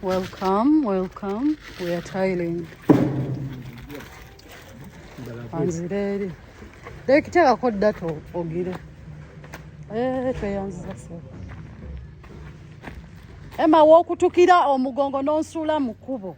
Welcome, welcome. We are tiling. Anzireri. Dekiteka kodda to ogire. Tweyanziza se. Emma w'okutukira omugongo n'onsuula mu kkubo.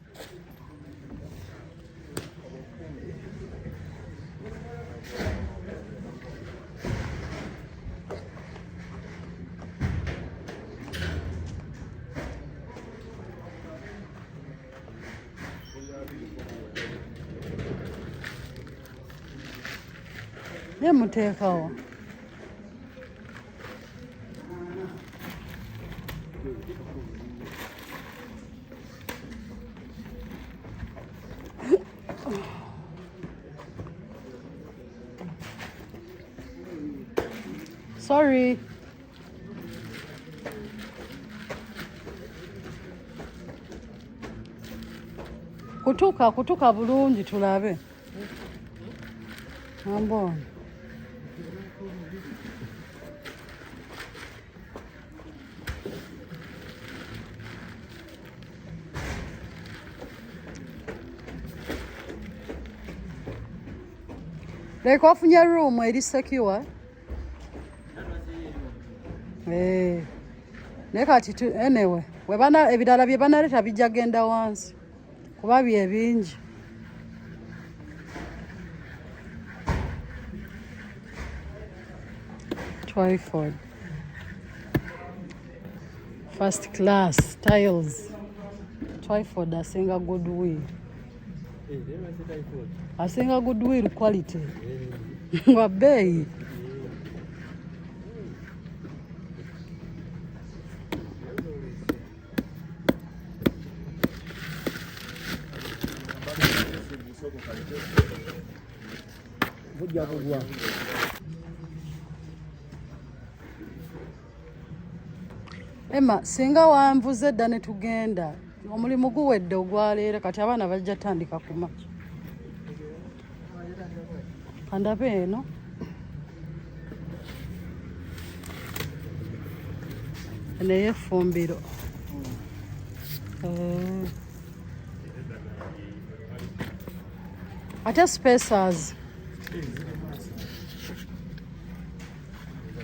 Ye muteekawo. Sorry. Kutuka bulungi tulabe. Ambona. Like wafunye room eri secure. Ne kati anyway, webana ebirala bye banaleta bijja genda wansi. Kuba bye bingi. Tripod. First class tiles. Tripod asinga goodwill. Asinga goodwill quality. Wa bei. Emma, singa wanvuze dda ne tugenda. Omulimu guwedde ogwaleero kati abaana bajja tandika kumakya. Kandabe eno. Eno ey'effumbiro. Ate spacers.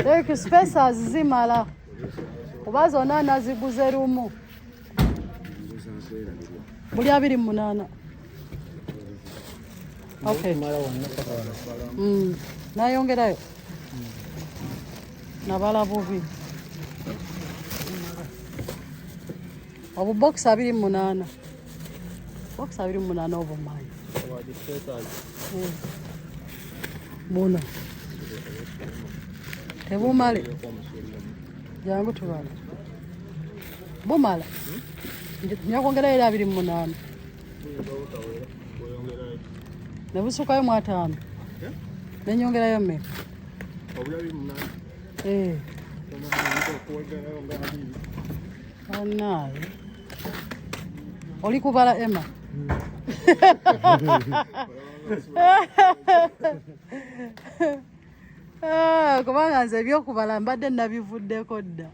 Like spacers zimala. Kuba zonna naziguze lumu. Buli 28. Okay. Nayongerayo. Nabala bubi. Obu box 28. Box 28 obumanyi. Buno. Tebumale. Jangu tubala. Bumala. Nyakwongerayo 28. Nebusukayo mu 5. Nenyongerayo mmeka? Anayi. Oli kubala Emma? Kubanga nze ebyokubala mbadde nabivuddeko dda.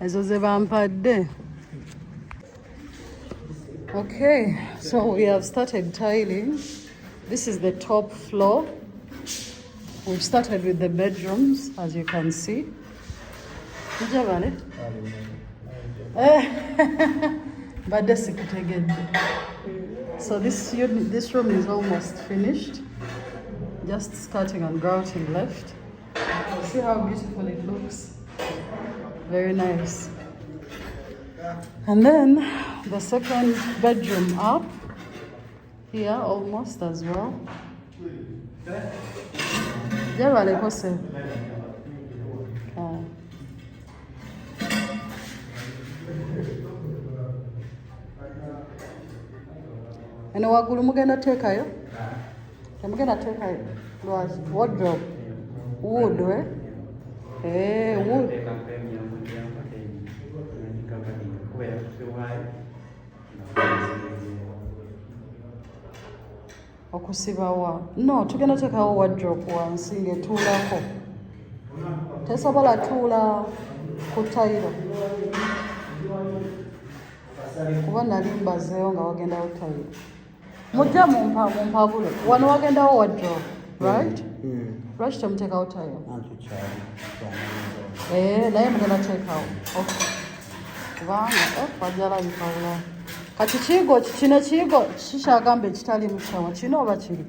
Ezo ze bampadde. Okay, so we have started tiling. This is the top floor. We've started with the bedrooms, as you can see. So this room is almost finished. Just skirting and grouting left. See how beautiful it looks. Very nice. And then the second bedroom up here almost as well. And wagulu mugenda tekayo? Mugenda tekayo? Wardrobe. Wood, wood. Okusibawa. No, tugenda tekawo wardrobe wansi ng'etuulako. Tesobola tuula ku tayiro kuba nali mbazeewo nga wagendawo tayiro mujja mumpabule wano wagendawo wardrobe right lwaki temuteekawo tayiro naye mugenda teekawo kubanga wajalabika bulala kati kino kiyigo kikyagamba ekitali mu kyawa kino oba kiri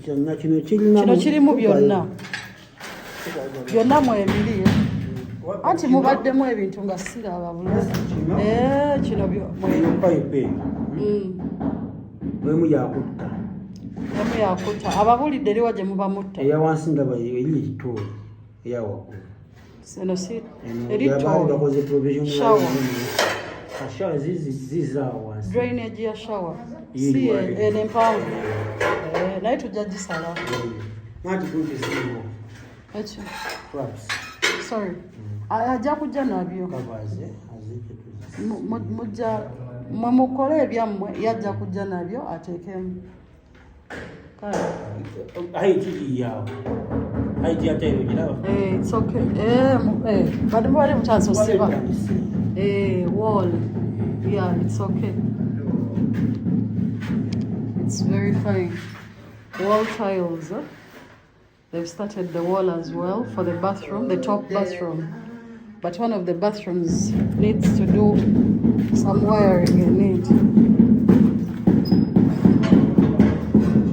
kino kirimu byonna mwebiri anti mubaddemu ebintu nga siraba bulungi kino mwemu yakutta ababulidde eriwa gye muba mutta eyawansi ndaba eri ekitooli eyawaggulu sino si bakoze provision shawa zizaawo wansi drainage ya shawa si empanvu naye tujja gisala nati kumpi ziriwo eki sorry ajja kujja nabyo mujja mukole ebyammwe yajja kujja nabyo ateekemu haiti yawo haiti yatairo giraba it's okay bali bali mutaso siba wall yeah it's okay it's very fine wall tiles they've started the wall as well for the bathroom, the top bathroom, but one of the bathrooms needs to do some wiring in it.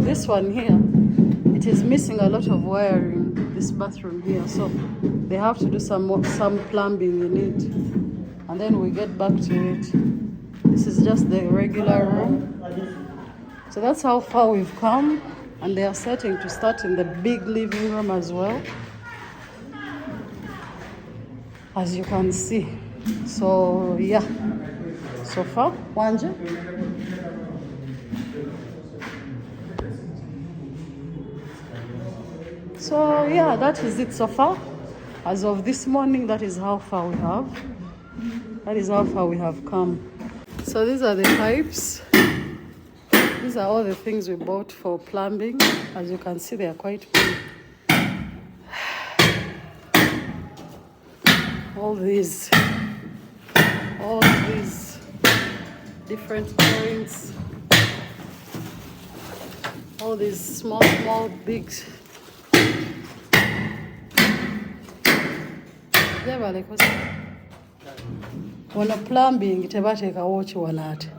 This one here, it is missing a lot of wiring, this bathroom here, so they have to do some plumbing in it, and then we get back to it. This is just the regular room. So that's how far we've come, and they are starting to start in the big living room as well, as you can see. So yeah, so far, Wanje. So yeah, that is it so far. As of this morning, that is how far we have. That is how far we have come. So these are the pipes. These are all the things we bought for plumbing. As you can see, they are quite big. All these different points. All these small, big. When a plumbing, tebateekawo kiwana ate.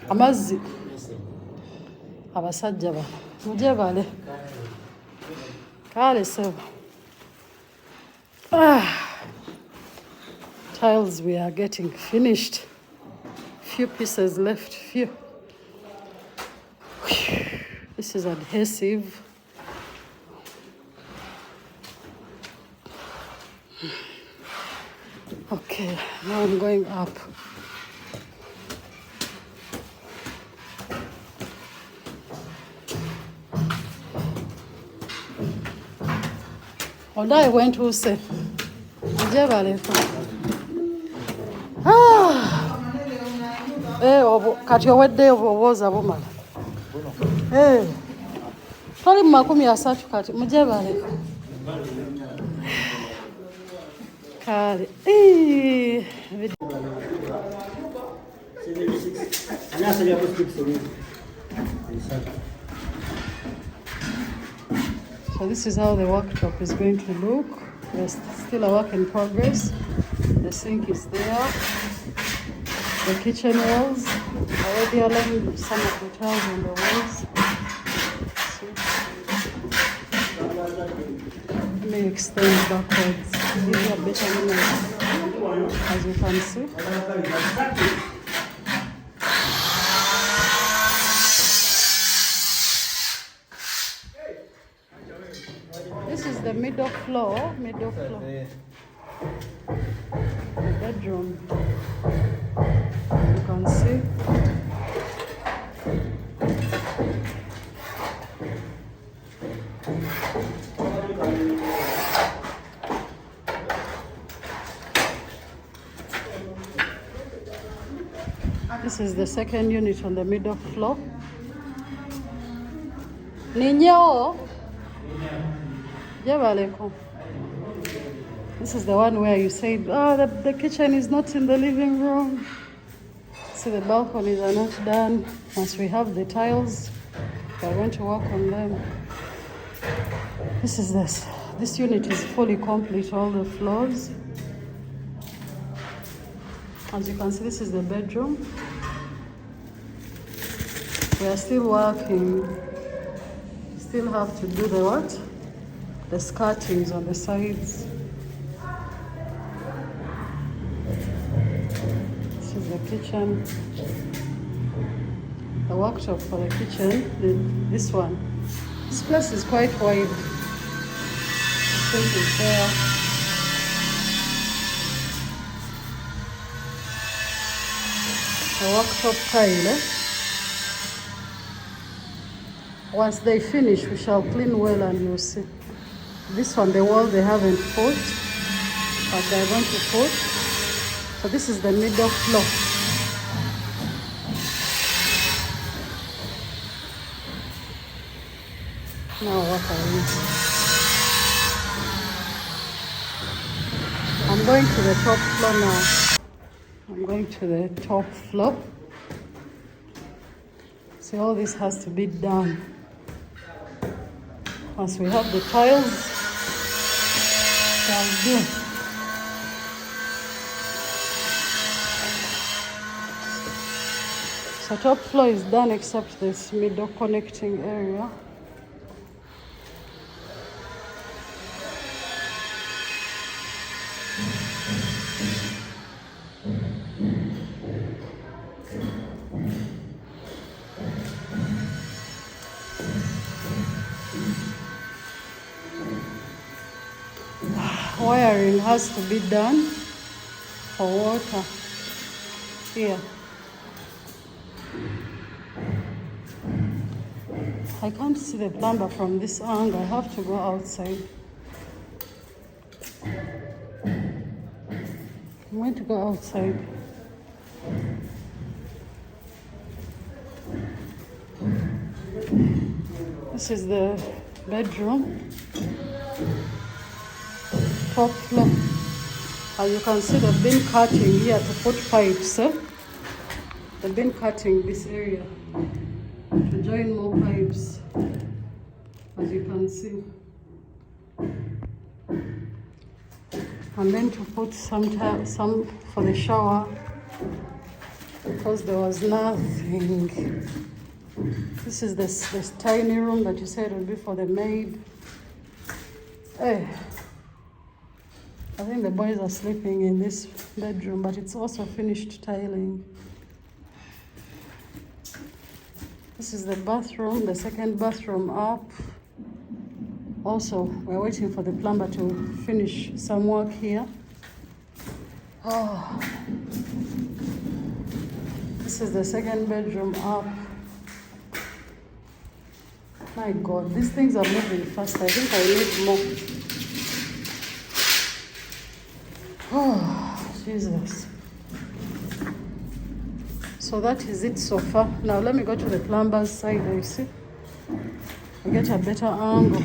Amazzi abasajja ba mujebale kale so tiles we are getting finished, few pieces left, few. This is adhesive. Okay, now I'm going up. And I went to say, kati owedde obwoza bumala. Toli mu 30 kati mujebale. Kale. So this is how the worktop is going to look. It's still a work in progress. The sink is there. The kitchen walls, already aligned some of the tiles on the walls. Let me extend backwards, give you a better image, as you can see. This is the middle floor. The bedroom. You can see. This is the second unit on the middle floor. Ninyo. Jebaleko. This is the one where you said, oh, the kitchen is not in the living room. See, the balconies are not done. Once we have the tiles, we're going to work on them. This is this. This unit is fully complete, all the floors. As you can see, this is the bedroom. We are still working. Still have to do the what? The skirtings on the sides. This is the kitchen. The worktop for the kitchen, this one. This place is quite wide. The sink is there. The worktop tile. Once they finish, we shall clean well and you'll see. This one, the wall, they haven't put, but they're going to put. So this is the middle floor. Now what are we? I'm going to the top floor now. I'm going to the top floor. See, all this has to be done. Once we have the tiles, shall do. So top floor is done except this middle connecting area. Wiring has to be done for water here. I can't see the plumber from this angle. I have to go outside. I'm going to go outside. This is the bedroom. Top floor. As you can see, they've been cutting here to put pipes. They've been cutting this area to join more pipes, as you can see. And then to put some for the shower, because there was nothing. This is this tiny room that you said would be for the maid. Hey. I think the boys are sleeping in this bedroom, but it's also finished tiling. This is the bathroom, the second bathroom up. Also, we're waiting for the plumber to finish some work here. Oh. This is the second bedroom up. My God, these things are moving fast. I think I need more. Oh, Jesus. So that is it so far. Now let me go to the plumber's side, you see. I get a better angle.